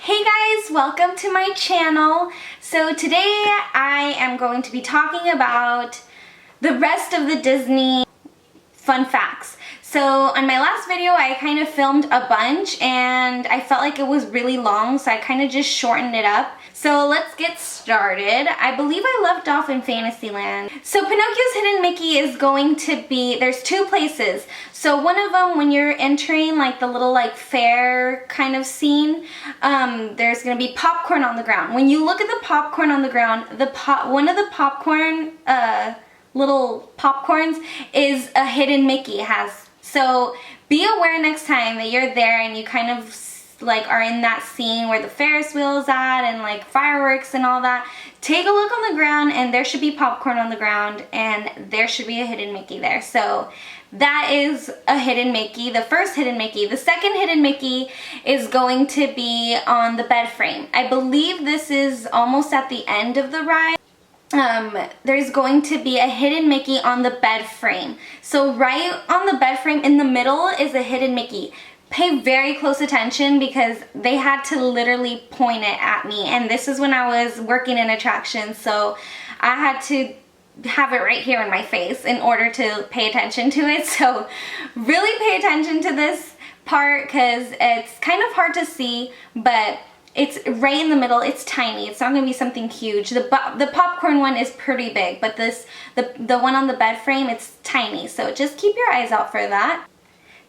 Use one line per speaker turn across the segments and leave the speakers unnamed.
Hey guys, welcome to my channel. So today I am going to be talking about the rest of the Disney fun facts. So on my last video I kind of filmed a bunch and I felt like it was really long, so I kind of just shortened it up. So let's get started. I believe I left off in Fantasyland. So Pinocchio's Hidden Mickey is going to be, there's two places. So one of them, when you're entering like the little like fair kind of scene, there's gonna be popcorn on the ground. When you look at the popcorn on the ground, one of the popcorn little popcorns is a hidden Mickey. It has. So be aware next time that you're there and you kind of like are in that scene where the Ferris wheel is at and like fireworks and all that. Take a look on the ground and there should be popcorn on the ground and there should be a hidden Mickey there. So that is a hidden Mickey, the first hidden Mickey. The second hidden Mickey is going to be on the bed frame. I believe this is almost at the end of the ride. There's going to be a hidden Mickey on the bed frame. So right on the bed frame in the middle is a hidden Mickey. Pay very close attention because they had to literally point it at me, and this is when I was working in attractions, so I had to have it right here in my face in order to pay attention to it. So really pay attention to this part because it's kind of hard to see, but it's right in the middle. It's tiny. It's not going to be something huge. The popcorn one is pretty big, but the one on the bed frame, it's tiny. So just keep your eyes out for that.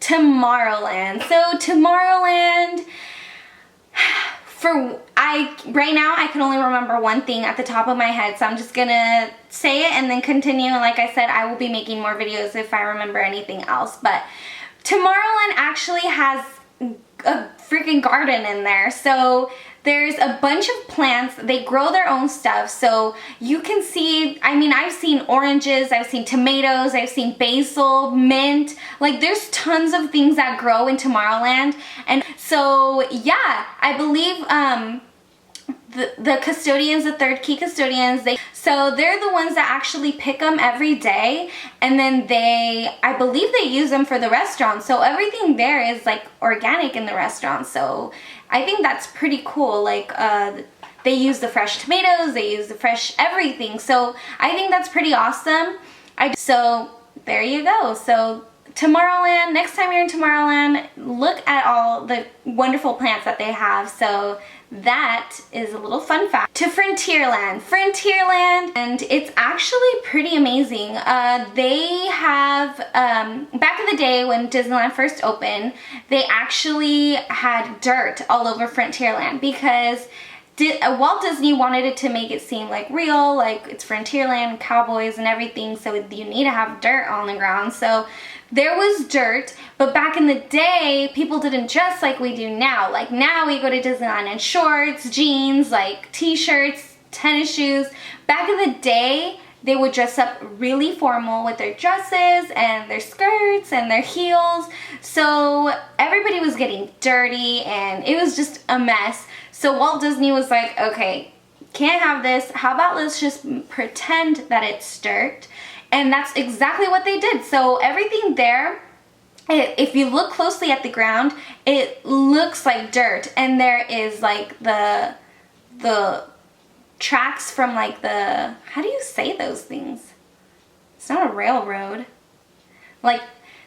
Tomorrowland. So Tomorrowland, right now I can only remember one thing at the top of my head, so I'm just gonna say it and then continue. Like I said, I will be making more videos if I remember anything else. But Tomorrowland actually has a freaking garden in there. So there's a bunch of plants. They grow their own stuff. So you can see, I mean, I've seen oranges, I've seen tomatoes, I've seen basil, mint. Like there's tons of things that grow in Tomorrowland. And so yeah, I believe the custodians, the third key custodians, so they're the ones that actually pick them every day, and then I believe they use them for the restaurant. So everything there is like organic in the restaurant. So I think that's pretty cool. Like they use the fresh tomatoes, they use the fresh everything. So I think that's pretty awesome. So there you go. So Tomorrowland, next time you're in Tomorrowland, look at all the wonderful plants that they have. So that is a little fun fact. To Frontierland, and it's actually pretty amazing. They have, back in the day when Disneyland first opened, they actually had dirt all over Frontierland because Walt Disney wanted it to make it seem like real, like it's Frontierland, cowboys and everything, so you need to have dirt on the ground. So there was dirt, but back in the day, people didn't dress like we do now. Like now we go to Disneyland in shorts, jeans, like t-shirts, tennis shoes. Back in the day, they would dress up really formal with their dresses and their skirts and their heels. So everybody was getting dirty and it was just a mess. So Walt Disney was like, okay, can't have this. How about let's just pretend that it's dirt? And that's exactly what they did. So everything there, if you look closely at the ground, it looks like dirt. And there is like the tracks from like how do you say those things? It's not a railroad. Like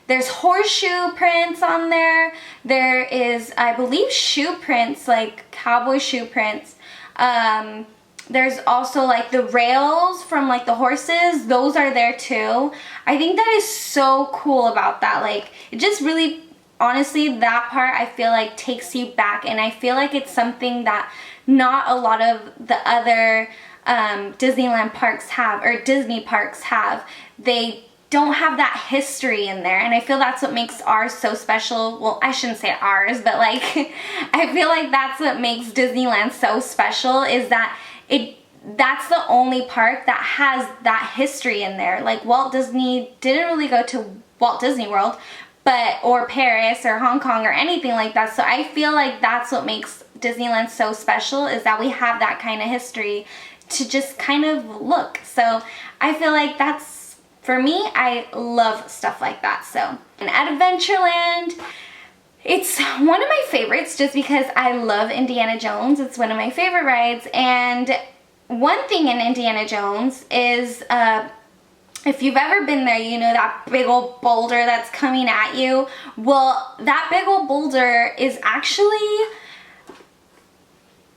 there's horseshoe prints on there. There is, I believe, shoe prints, like cowboy shoe prints. There's also like the rails from like the horses. Those are there too. I think that is so cool about that. Like it just really, honestly, that part I feel like takes you back, and I feel like it's something that not a lot of the other Disneyland parks have, or Disney parks have. They don't have that history in there, and I feel that's what makes ours so special. Well, I shouldn't say ours, but like I feel like that's what makes Disneyland so special, is that that's the only park that has that history in there. Like Walt Disney didn't really go to Walt Disney World, or Paris or Hong Kong or anything like that. So I feel like that's what makes Disneyland so special, is that we have that kind of history to just kind of look. So I feel like that's, for me, I love stuff like that. So in Adventureland, It's one of my favorites just because I love Indiana Jones. It's one of my favorite rides. And one thing in Indiana Jones is, if you've ever been there, you know that big old boulder that's coming at you. Well, that big old boulder is actually,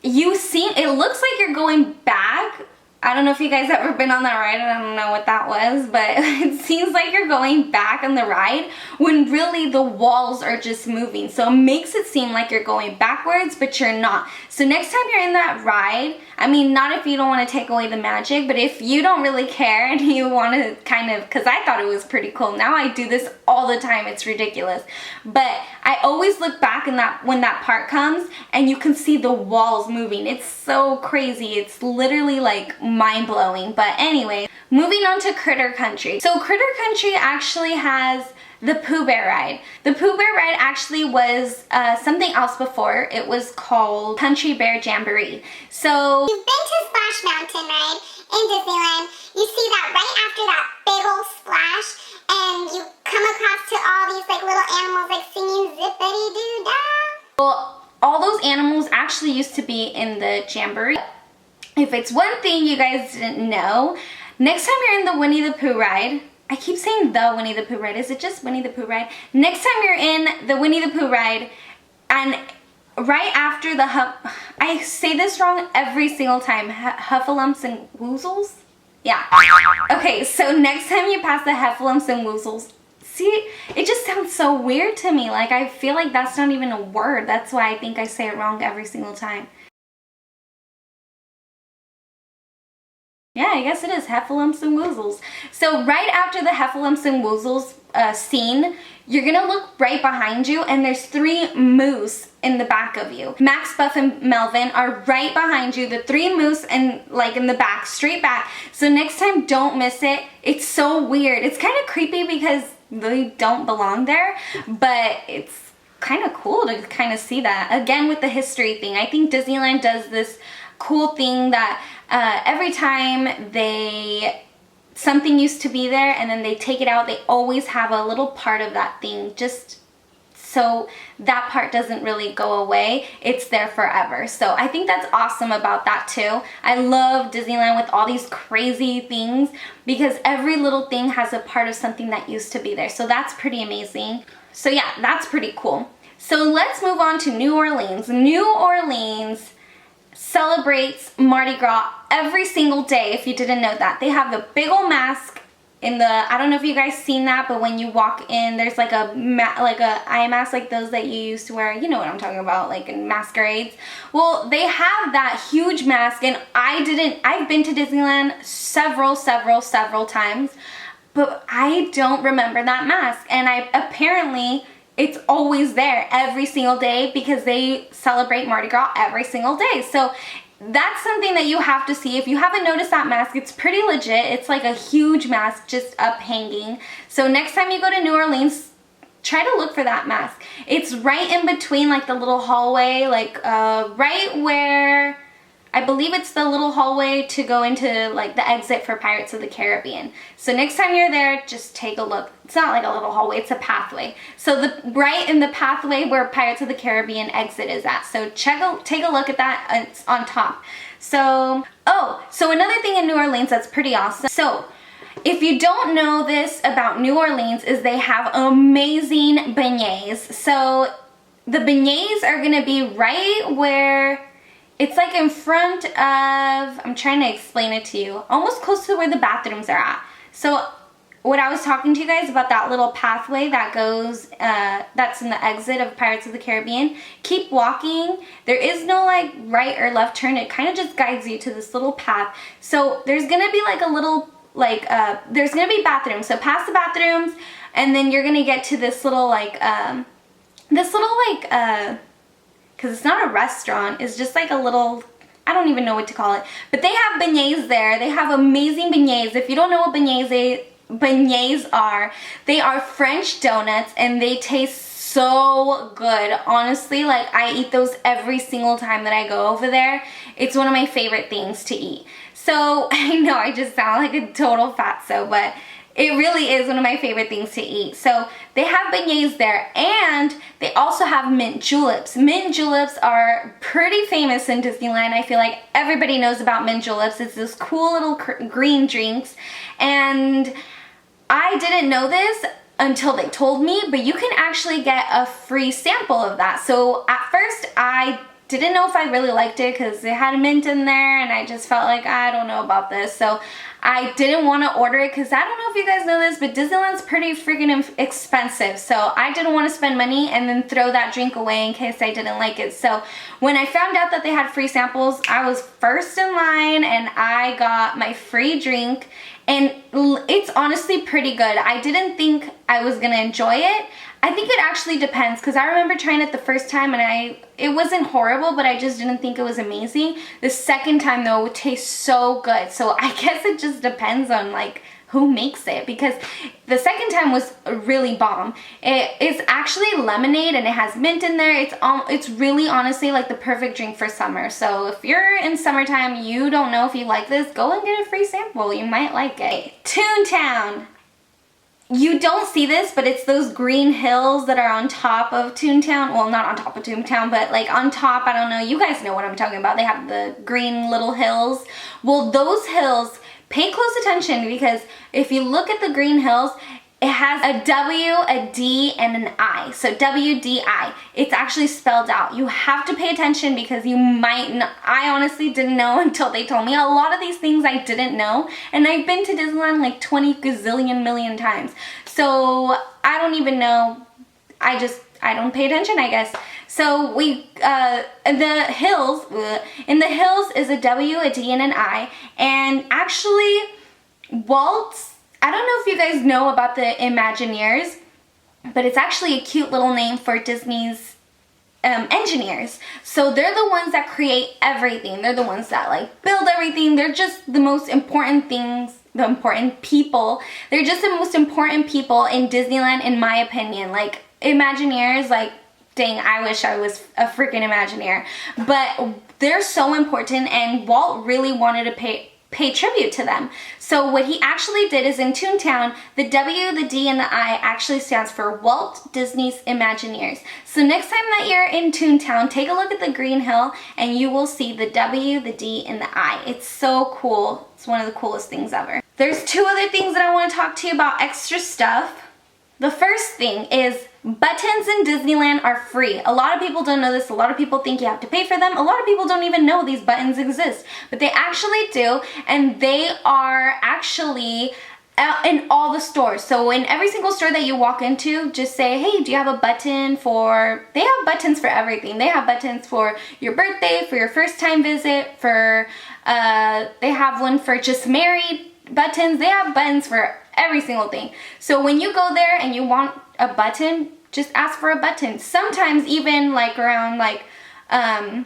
it looks like you're going back. I don't know if you guys ever been on that ride. I don't know what that was, but it seems like you're going back on the ride when really the walls are just moving. So it makes it seem like you're going backwards, but you're not. So next time you're in that ride, I mean, not if you don't want to take away the magic, but if you don't really care and you want to kind of, because I thought it was pretty cool. Now I do this all the time. It's ridiculous. But I always look back in when that part comes and you can see the walls moving. It's so crazy. It's literally like mind-blowing. But anyway, moving on to Critter Country. So Critter Country actually has the Pooh Bear ride. The Pooh Bear ride actually was something else before. It was called Country Bear Jamboree. So
you've been to Splash Mountain, right? In Disneyland. You see that right after that big old splash, and you come across to all these like little animals like singing zippity-doo-dah.
Well, all those animals actually used to be in the Jamboree. If it's one thing you guys didn't know, next time you're in the Winnie the Pooh ride, I keep saying the Winnie the Pooh ride. Is it just Winnie the Pooh ride? Next time you're in the Winnie the Pooh ride, and right after the I say this wrong every single time. Huffalumps and Woozles? Yeah. Okay, so next time you pass the Heffalumps and Woozles, see, it just sounds so weird to me. Like, I feel like that's not even a word. That's why I think I say it wrong every single time. Yeah, I guess it is Heffalumps and Woozles. So right after the Heffalumps and Woozles scene, you're gonna look right behind you and there's 3 moose in the back of you. Max, Buff, and Melvin are right behind you. The 3 moose and like in the back, straight back. So next time, don't miss it. It's so weird. It's kind of creepy because they don't belong there, but it's kind of cool to kind of see that. Again, with the history thing, I think Disneyland does this cool thing that every time something used to be there and then they take it out, they always have a little part of that thing just so that part doesn't really go away. It's there forever. So I think that's awesome about that too. I love Disneyland with all these crazy things because every little thing has a part of something that used to be there. So that's pretty amazing. So yeah, that's pretty cool. So let's move on to New Orleans. New Orleans celebrates Mardi Gras every single day, if you didn't know that. They have the big old mask in the, I don't know if you guys seen that, but when you walk in, there's like a eye mask like those that you used to wear. You know what I'm talking about, like in masquerades. Well, they have that huge mask, and I've been to Disneyland several times, but I don't remember that mask, and apparently it's always there every single day because they celebrate Mardi Gras every single day. So that's something that you have to see. If you haven't noticed that mask, it's pretty legit. It's like a huge mask just up hanging. So next time you go to New Orleans, try to look for that mask. It's right in between like the little hallway, like right where, I believe it's the little hallway to go into like the exit for Pirates of the Caribbean. So next time you're there, just take a look. It's not like a little hallway, it's a pathway. So right in the pathway where Pirates of the Caribbean exit is at. So take a look at that. It's on top. So, so another thing in New Orleans that's pretty awesome. So if you don't know this about New Orleans is they have amazing beignets. So the beignets are gonna be right where, it's like in front of, I'm trying to explain it to you, almost close to where the bathrooms are at. So what I was talking to you guys about, that little pathway that goes, that's in the exit of Pirates of the Caribbean, keep walking. There is no like right or left turn. It kind of just guides you to this little path. So there's gonna be like a little, there's gonna be bathrooms. So past the bathrooms, and then you're gonna get to this little because it's not a restaurant, it's just like a little, I don't even know what to call it, but they have beignets there. They have amazing beignets. If you don't know what beignets are, they are French donuts and they taste so good. Honestly, like I eat those every single time that I go over there. It's one of my favorite things to eat. So I know I just sound like a total fatso, but it really is one of my favorite things to eat. So they have beignets there, and they also have mint juleps. Mint juleps are pretty famous in Disneyland. I feel like everybody knows about mint juleps. It's this cool little green drinks, and I didn't know this until they told me, but you can actually get a free sample of that. So at first I didn't know if I really liked it because it had mint in there, and I just felt like I don't know about this. So I didn't want to order it because I don't know if you guys know this, but Disneyland's pretty freaking expensive. So I didn't want to spend money and then throw that drink away in case I didn't like it. So when I found out that they had free samples, I was first in line and I got my free drink. And it's honestly pretty good. I didn't think I was gonna enjoy it. I think it actually depends, because I remember trying it the first time and it wasn't horrible, but I just didn't think it was amazing. The second time though, it tastes so good. So I guess it just depends on like who makes it, because the second time was really bomb. It's actually lemonade and it has mint in there. It's really honestly like the perfect drink for summer. So if you're in summertime, you don't know if you like this, go and get a free sample. You might like it. Toontown. You don't see this, but it's those green hills that are on top of Toontown. Well, not on top of Toontown, but like on top, I don't know. You guys know what I'm talking about. They have the green little hills. Well, those hills, pay close attention, because if you look at the green hills, it has a W, a D, and an I. So WDI. It's actually spelled out. You have to pay attention because you might not. I honestly didn't know until they told me. A lot of these things I didn't know. And I've been to Disneyland like 20 gazillion million times. So I don't even know. I don't pay attention, I guess. So in the hills is a W, a D, and an I. And actually, Walt's, I don't know if you guys know about the Imagineers, but it's actually a cute little name for Disney's engineers. So they're the ones that create everything. They're the ones that like build everything. They're just the most important things, the important people. They're just the most important people in Disneyland, in my opinion. Like Imagineers, like, dang, I wish I was a freaking Imagineer. But they're so important, and Walt really wanted to pay tribute to them. So what he actually did is in Toontown, the W, the D, and the I actually stands for Walt Disney's Imagineers. So next time that you're in Toontown, take a look at the green hill and you will see the W, the D, and the I. It's so cool. It's one of the coolest things ever. There's two other things that I want to talk to you about, extra stuff. The first thing is buttons in Disneyland are free. A lot of people don't know this. A lot of people think you have to pay for them. A lot of people don't even know these buttons exist, but they actually do, and they are actually in all the stores. So in every single store that you walk into, just say, hey, do you have a button for, they have buttons for everything. They have buttons for your birthday, for your first time visit, for, they have one for just married buttons. They have buttons for every single thing. So when you go there and you want a button, just ask for a button. Sometimes even like around like, I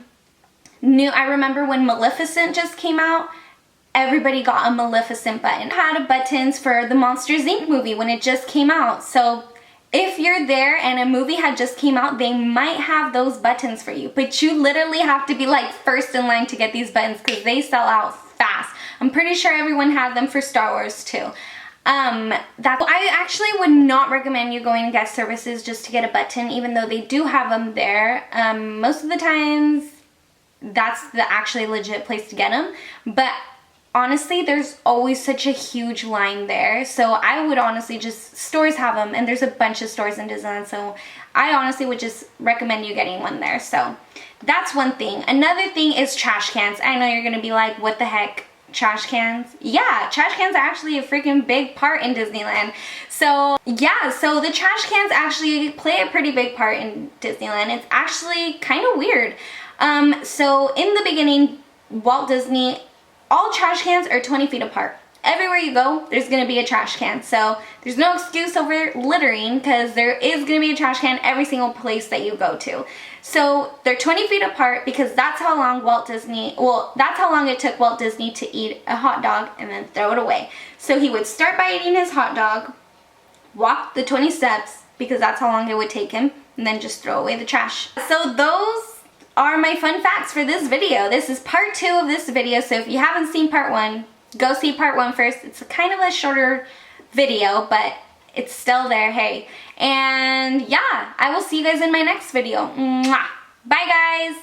remember when Maleficent just came out, everybody got a Maleficent button. I had buttons for the Monsters Inc. movie when it just came out. So if you're there and a movie had just came out, they might have those buttons for you. But you literally have to be like first in line to get these buttons because they sell out fast. I'm pretty sure everyone had them for Star Wars too. I actually would not recommend you going to guest services just to get a button, even though they do have them there. Most of the times, that's the actually legit place to get them. But honestly, there's always such a huge line there. So I would honestly just, stores have them, and there's a bunch of stores in Disneyland. So I honestly would just recommend you getting one there. So that's one thing. Another thing is trash cans. I know you're going to be like, what the heck? Trash cans? Yeah, trash cans are actually a freaking big part in Disneyland. So yeah, so the trash cans actually play a pretty big part in Disneyland. It's actually kind of weird. So in the beginning, Walt Disney, all trash cans are 20 feet apart. Everywhere you go, there's gonna be a trash can. So there's no excuse over littering, because there is gonna be a trash can every single place that you go to. So they're 20 feet apart because that's how long that's how long it took Walt Disney to eat a hot dog and then throw it away. So he would start by eating his hot dog, walk the 20 steps, because that's how long it would take him, and then just throw away the trash. So those are my fun facts for this video. This is part 2 of this video, so if you haven't seen part 1, go see part 1 first. It's kind of a shorter video, but it's still there, hey. And yeah, I will see you guys in my next video. Mwah. Bye guys!